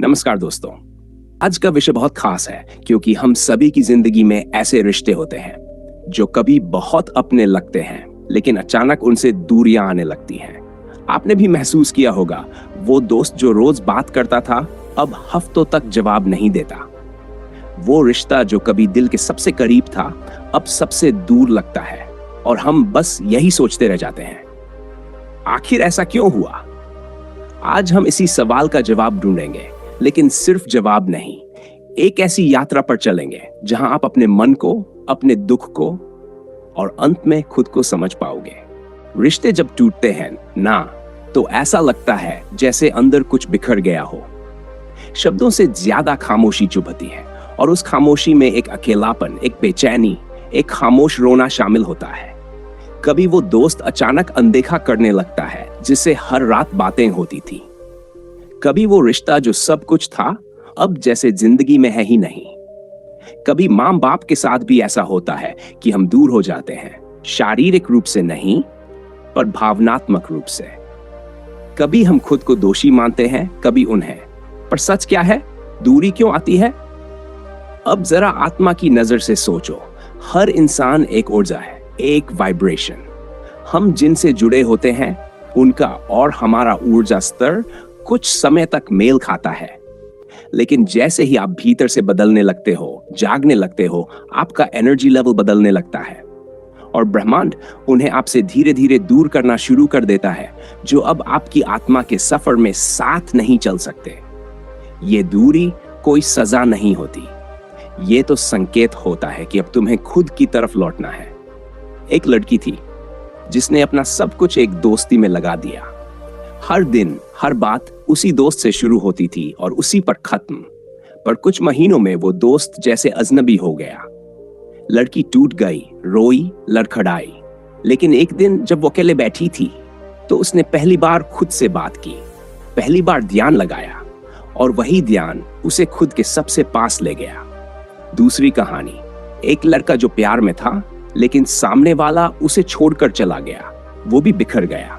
नमस्कार दोस्तों। आज का विषय बहुत खास है क्योंकि हम सभी की जिंदगी में ऐसे रिश्ते होते हैं जो कभी बहुत अपने लगते हैं लेकिन अचानक उनसे दूरियां आने लगती हैं। आपने भी महसूस किया होगा, वो दोस्त जो रोज बात करता था अब हफ्तों तक जवाब नहीं देता। वो रिश्ता जो कभी दिल के सबसे करीब था अब सबसे दूर लगता है और हम बस यही सोचते रह जाते हैं, आखिर ऐसा क्यों हुआ? आज हम इसी सवाल का जवाब ढूंढेंगे, लेकिन सिर्फ जवाब नहीं, एक ऐसी यात्रा पर चलेंगे जहां आप अपने मन को, अपने दुख को और अंत में खुद को समझ पाओगे। रिश्ते जब टूटते हैं ना, तो ऐसा लगता है जैसे अंदर कुछ बिखर गया हो। शब्दों से ज्यादा खामोशी चुभती है और उस खामोशी में एक अकेलापन, एक बेचैनी, एक खामोश रोना शामिल होता है। कभी वो दोस्त अचानक अनदेखा करने लगता है जिससे हर रात बातें होती थी। कभी वो रिश्ता जो सब कुछ था अब जैसे जिंदगी में है ही नहीं। कभी मां बाप के साथ भी ऐसा होता है कि हम दूर हो जाते हैं, शारीरिक रूप से नहीं पर भावनात्मक रूप से। कभी हम खुद को दोषी मानते हैं, कभी उन्हें। पर सच क्या है? दूरी क्यों आती है? अब जरा आत्मा की नजर से सोचो। हर इंसान एक ऊर्जा है, एक वाइब्रेशन। हम जिनसे जुड़े होते हैं उनका और हमारा ऊर्जा स्तर कुछ समय तक मेल खाता है, लेकिन जैसे ही आप भीतर से बदलने लगते हो, जागने लगते हो, आपका एनर्जी लेवल बदलने लगता है और ब्रह्मांड उन्हें आपसे धीरे धीरे दूर करना शुरू कर देता है, जो अब आपकी आत्मा के सफर में साथ नहीं चल सकते। ये दूरी कोई सजा नहीं होती, ये तो संकेत होता है कि अब तुम्हें खुद की तरफ लौटना है। एक लड़की थी जिसने अपना सब कुछ एक दोस्ती में लगा दिया। हर दिन हर बात उसी दोस्त से शुरू होती थी और उसी पर खत्म। पर कुछ महीनों में वो दोस्त जैसे अजनबी हो गया। लड़की टूट गई, रोई, लड़खड़ाई। लेकिन एक दिन जब वो अकेले बैठी थी तो उसने पहली बार खुद से बात की, पहली बार ध्यान लगाया और वही ध्यान उसे खुद के सबसे पास ले गया। दूसरी कहानी, एक लड़का जो प्यार में था लेकिन सामने वाला उसे छोड़कर चला गया, वो भी बिखर गया।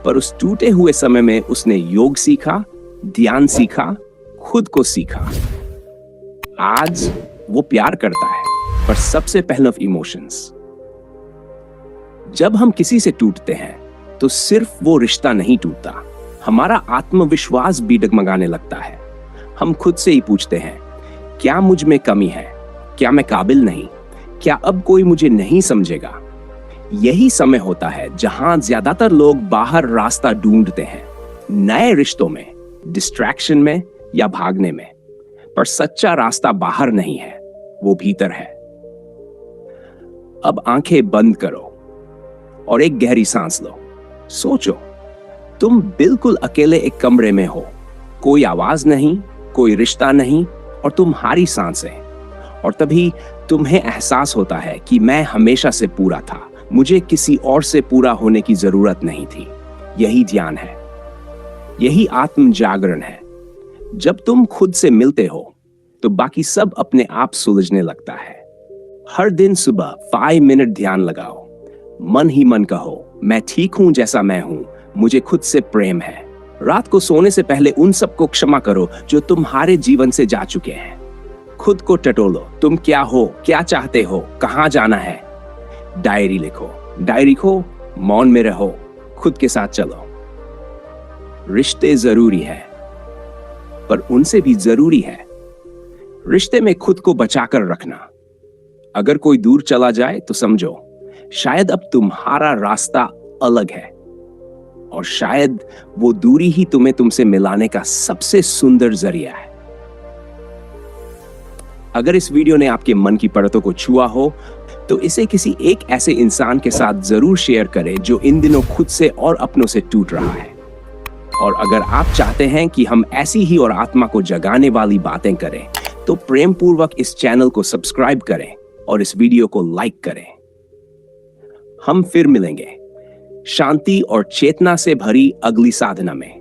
पर उस टूटे हुए समय में उसने योग सीखा, ध्यान सीखा, खुद को सीखा। आज वो प्यार करता है, पर सबसे पहले इमोशंस। जब हम किसी से टूटते हैं तो सिर्फ वो रिश्ता नहीं टूटता, हमारा आत्मविश्वास भी डगमगाने लगता है। हम खुद से ही पूछते हैं, क्या मुझ में कमी है? क्या मैं काबिल नहीं? क्या अब कोई मुझे नहीं समझेगा? यही समय होता है जहां ज्यादातर लोग बाहर रास्ता ढूंढते हैं, नए रिश्तों में, डिस्ट्रैक्शन में या भागने में। पर सच्चा रास्ता बाहर नहीं है, वो भीतर है। अब आंखें बंद करो और एक गहरी सांस लो। सोचो, तुम बिल्कुल अकेले एक कमरे में हो, कोई आवाज नहीं, कोई रिश्ता नहीं और तुम्हारी सांसें। और तभी तुम्हें एहसास होता है कि मैं हमेशा से पूरा था, मुझे किसी और से पूरा होने की जरूरत नहीं थी। यही ध्यान है, यही आत्म जागरण है। जब तुम खुद से मिलते हो तो बाकी सब अपने आप सुलझने लगता है। हर दिन सुबह 5 मिनट ध्यान लगाओ, मन ही मन कहो, मैं ठीक हूं जैसा मैं हूं, मुझे खुद से प्रेम है। रात को सोने से पहले उन सबको क्षमा करो जो तुम्हारे जीवन से जा चुके हैं। खुद को टटोलो, तुम क्या हो, क्या चाहते हो, कहां जाना है। डायरी लिखो, डायरी खो, मौन में रहो, खुद के साथ चलो। रिश्ते जरूरी है, पर उनसे भी जरूरी है रिश्ते में खुद को बचाकर रखना। अगर कोई दूर चला जाए तो समझो, शायद अब तुम्हारा रास्ता अलग है और शायद वो दूरी ही तुम्हें तुमसे मिलाने का सबसे सुंदर जरिया है। अगर इस वीडियो ने आपके मन की परतों को छुआ हो तो इसे किसी एक ऐसे इंसान के साथ जरूर शेयर करें जो इन दिनों खुद से और अपनों से टूट रहा है। और अगर आप चाहते हैं कि हम ऐसी ही और आत्मा को जगाने वाली बातें करें तो प्रेम पूर्वक इस चैनल को सब्सक्राइब करें और इस वीडियो को लाइक करें। हम फिर मिलेंगे शांति और चेतना से भरी अगली साधना में।